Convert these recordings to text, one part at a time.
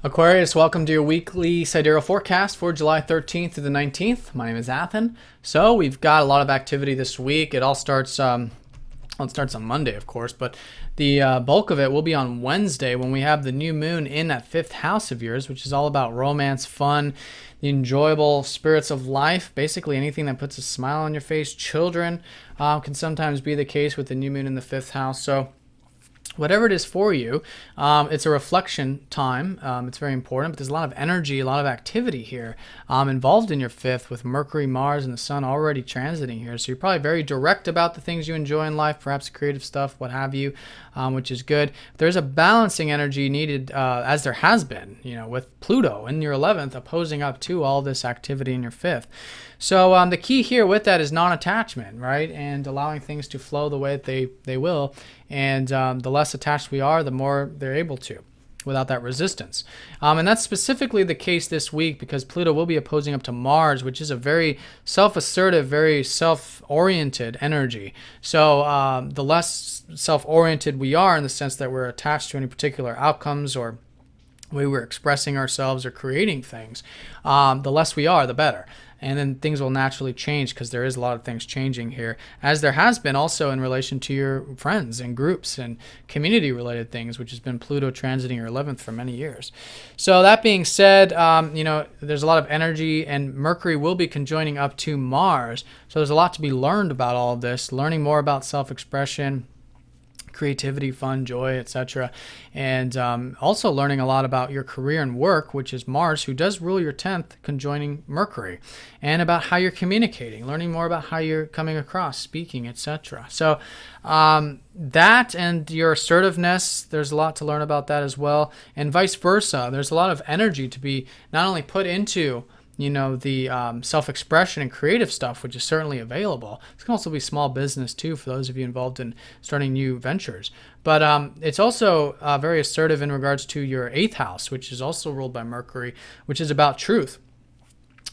Aquarius, welcome to your weekly sidereal forecast for July 13th to the 19th. My name is Athen. So we've got a lot of activity this week. It all starts, it starts on Monday, of course, but the bulk of it will be on Wednesday when we have the new moon in that fifth house of yours, which is all about romance, fun, the enjoyable spirits of life. Basically anything that puts a smile on your face. Children can sometimes be the case with the new moon in the fifth house. So whatever it is for you, it's a reflection time. It's very important, but there's a lot of energy, a lot of activity here involved in your fifth with Mercury, Mars, and the Sun already transiting here. So you're probably very direct about the things you enjoy in life, perhaps creative stuff, what have you, which is good. There's a balancing energy needed, as there has been, with Pluto in your 11th opposing up to all this activity in your fifth. So the key here with that is non-attachment, right? And allowing things to flow the way that they will. And the less attached we are, the more they're able to without that resistance. And that's specifically the case this week because Pluto will be opposing up to Mars, which is a very self-assertive, very self-oriented energy. So the less self-oriented we are in the sense that we're attached to any particular outcomes or way we're expressing ourselves or creating things, the less we are, the better. And then things will naturally change because there is a lot of things changing here, as there has been also in relation to your friends and groups and community-related things, which has been Pluto transiting your 11th for many years. So that being said, there's a lot of energy, and Mercury will be conjoining up to Mars. So there's a lot to be learned about all of this, learning more about self-expression, creativity, fun, joy, etc. And also learning a lot about your career and work, which is Mars, who does rule your 10th, conjoining Mercury, and about how you're communicating, learning more about how you're coming across, speaking, etc. So that and your assertiveness, there's a lot to learn about that as well, and vice versa. There's a lot of energy to be not only put into the self-expression and creative stuff, which is certainly available. This can also be small business too for those of you involved in starting new ventures. But it's also very assertive in regards to your 8th house, which is also ruled by Mercury, which is about truth,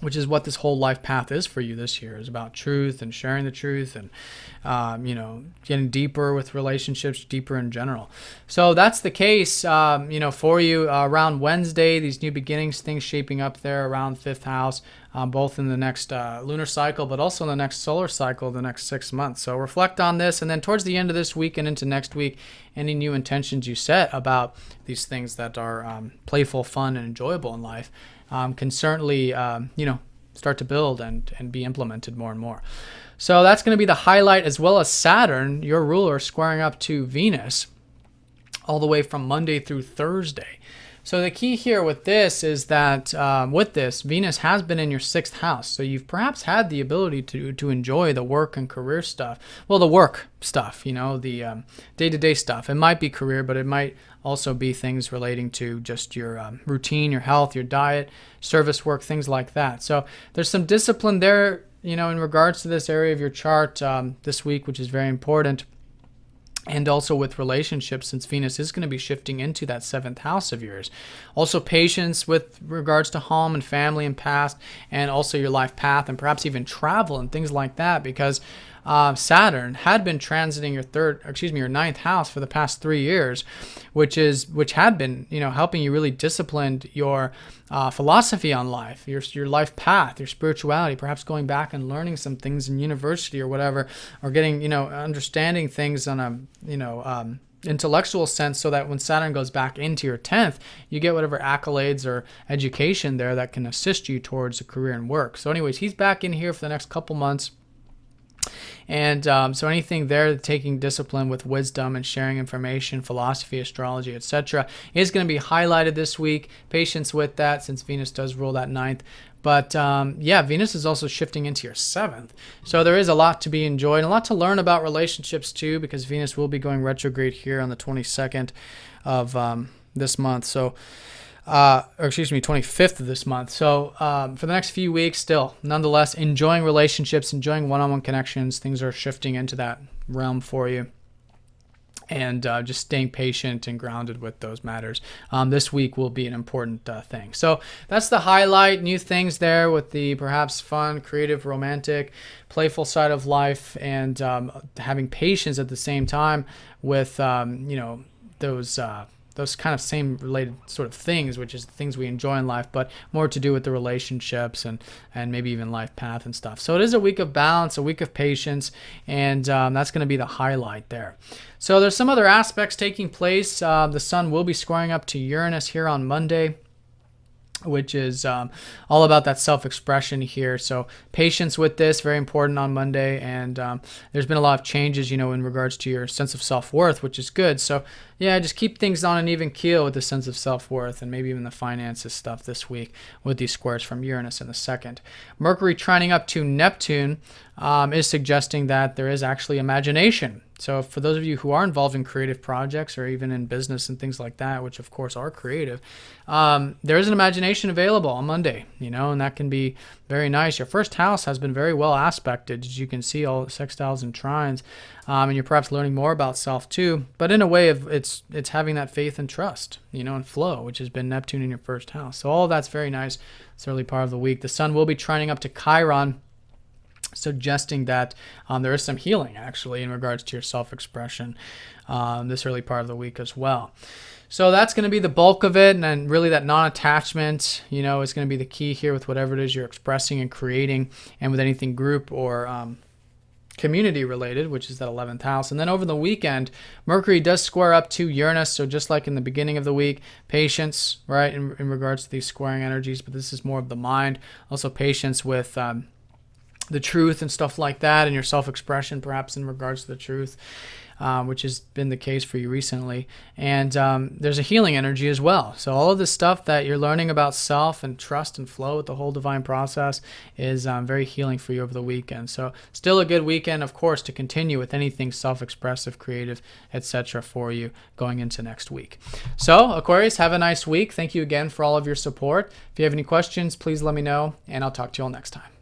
which is what this whole life path is for you this year, is about truth and sharing the truth and, getting deeper with relationships, deeper in general. So that's the case, for you around Wednesday, these new beginnings, things shaping up there around 5th house, both in the next lunar cycle, but also in the next solar cycle, the next 6 months. So reflect on this. And then towards the end of this week and into next week, any new intentions you set about these things that are playful, fun, and enjoyable in life can certainly, start to build and be implemented more and more. So that's going to be the highlight, as well as Saturn, your ruler, squaring up to Venus all the way from Monday through Thursday. So the key here with this is that with this, Venus has been in your 6th house. So you've perhaps had the ability to enjoy the work and career stuff. Well, the work stuff, the day-to-day stuff. It might be career, but it might also be things relating to just your routine, your health, your diet, service work, things like that. So there's some discipline there, in regards to this area of your chart this week, which is very important. And also with relationships, since Venus is going to be shifting into that 7th house of yours. Also patience with regards to home and family and past, and also your life path, and perhaps even travel and things like that, because Saturn had been transiting your 9th house for the past 3 years, which had been, helping you really discipline your philosophy on life, your life path, your spirituality, perhaps going back and learning some things in university or whatever, or getting, understanding things on a, intellectual sense, so that when Saturn goes back into your 10th, you get whatever accolades or education there that can assist you towards a career and work. So anyways, he's back in here for the next couple months. And so anything there, taking discipline with wisdom and sharing information, philosophy, astrology, etc., is going to be highlighted this week. Patience with that, since Venus does rule that 9th. But Venus is also shifting into your 7th. So there is a lot to be enjoyed, and a lot to learn about relationships too, because Venus will be going retrograde here on the 22nd of this month. So 25th of this month. So for the next few weeks, still, nonetheless, enjoying relationships, enjoying one-on-one connections. Things are shifting into that realm for you. And just staying patient and grounded with those matters. This week will be an important thing. So that's the highlight. New things there with the perhaps fun, creative, romantic, playful side of life, and having patience at the same time with, those those kind of same related sort of things, which is the things we enjoy in life, but more to do with the relationships and maybe even life path and stuff. So it is a week of balance, a week of patience, and that's going to be the highlight there. So there's some other aspects taking place. The sun will be squaring up to Uranus here on Monday, which is all about that self-expression here. So patience with this, very important on Monday. And there's been a lot of changes, in regards to your sense of self-worth, which is good. So yeah, just keep things on an even keel with the sense of self-worth and maybe even the finances stuff this week with these squares from Uranus in the second. Mercury trining up to Neptune is suggesting that there is actually imagination. So for those of you who are involved in creative projects or even in business and things like that, which of course are creative, there is an imagination available on Monday, and that can be very nice. Your first house has been very well aspected, as you can see, all the sextiles and trines, and you're perhaps learning more about self too, but in a way of it's having that faith and trust, and flow, which has been Neptune in your first house. So all of that's very nice. It's early part of the week. The sun will be trining up to Chiron, suggesting that there is some healing actually in regards to your self-expression this early part of the week as well. So that's going to be the bulk of it, and then really that non-attachment, is going to be the key here with whatever it is you're expressing and creating, and with anything group or community related, which is that 11th house. And then over the weekend, Mercury does square up to Uranus. So just like in the beginning of the week, patience, right, in regards to these squaring energies, but this is more of the mind. Also patience with the truth and stuff like that, and your self-expression perhaps in regards to the truth, which has been the case for you recently. And there's a healing energy as well. So all of this stuff that you're learning about self and trust and flow with the whole divine process is very healing for you over the weekend. So still a good weekend, of course, to continue with anything self-expressive, creative, etc. for you going into next week. So Aquarius, have a nice week. Thank you again for all of your support. If you have any questions, please let me know, and I'll talk to you all next time.